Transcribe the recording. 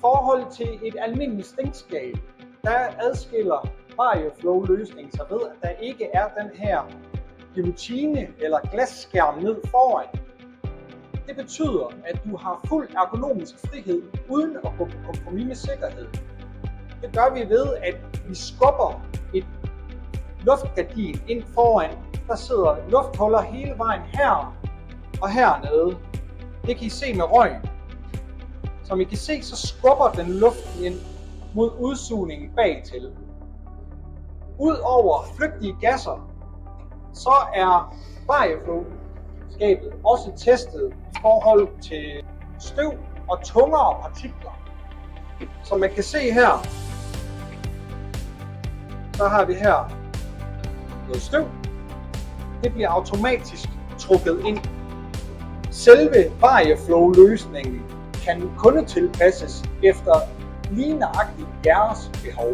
forhold til et almindeligt stinkskab, der adskiller VarioFlow løsningen sig ved, at der ikke er den her guillotine eller glasskærm ned foran. Det betyder, at du har fuld ergonomisk frihed uden at gå på kompromis med sikkerhed. Det gør vi ved, at vi skubber et luftgardin ind foran. Der sidder lufthuller hele vejen her og hernede. Det kan I se med røgen. Som I kan se, så skubber den luften ind mod udsugningen bagtil. Udover flygtige gasser, så er VarioFlow-skabet også testet i forhold til støv og tungere partikler. Som man kan se her, så har vi her noget støv. Det bliver automatisk trukket ind. Selve VarioFlow-løsningen kan kundetilpasses efter lige nøjagtigt jeres behov.